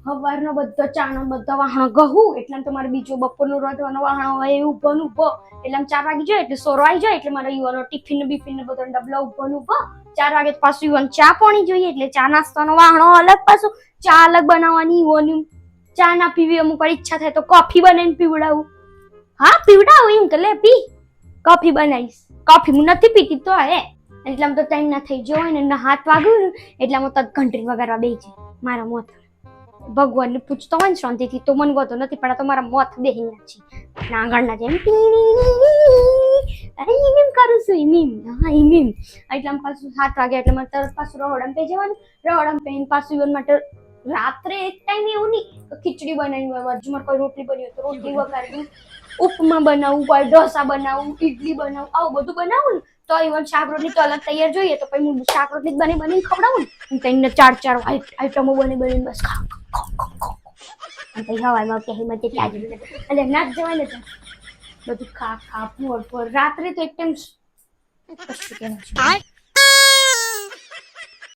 સવારનો બધો ચાનો બધા વાહણો ઘઉં એટલે તમારે બીજો બપોરનું રોટવાનો વાહણો હોય એ ઉભો ને ઉભો એટલે 4 વાગી જાય એટલે સોરો આવી જાય એટલે મારે યુવાનો ટિફિન બીફિન ને બધા ડબલા ઉભો ને ઉભો 4 વાગે પાછું યુવાન ચા પાણી જોઈએ એટલે ચા નાસ્તાનો વાહણો અલગ પાછું ચા અલગ બનાવવાની યુવાનું ચા ના પીવી અમુક વાર ઈચ્છા થાય તો કોફી બનાવીને પીવડાવું હા પીવડાવું એમ કે લે પી કોફી બનાવીશ કોફી હું નથી પીતી તો હે એટલે આમ તો ટાઈમ ના થઈ ગયો હોય ને 7 વાગ્યું એટલે આમ તક ઘંટડી વગાડવા બેસી જાય મારા મોત ભગવાનને પૂછતો હોય ને શાંતિથી તો મને ગતો નથી પણ તો મારા મોત બેહી છે નાગણના જેમ અરે ઈમીમ કરું છું ઈમીમ હા ઈમીમ એટલે આમ પાછું 7 વાગે એટલે મને તરત પાછું રહોડમ પે જવાનું રહોડમ પેન પાછું ઈવન માટે રાત્રે એક ટાઈમ એવું નહીં ખીચડી બનાવી હોય બાજુમાં કોઈ રોટલી બની હોય તો રોટલી વઘારવી ઉપમા બનાવું કોઈ ઢોસા બનાવું ઇડલી બનાવું આવું બધું બનાવું ને તો ઈવન શાક રોટલી તો અલગ તૈયાર જોઈએ તો પછી હું શાક રોટલી બની ખવડાવું ને કઈને 4 આઈટમો બની બસ ખાવ પછી હવામાં કે હિંમત એટલી આજે એટલે ના જ જવાય ને બધું ખા મોર રાત્રે તો એક ટાઈમ કશું કે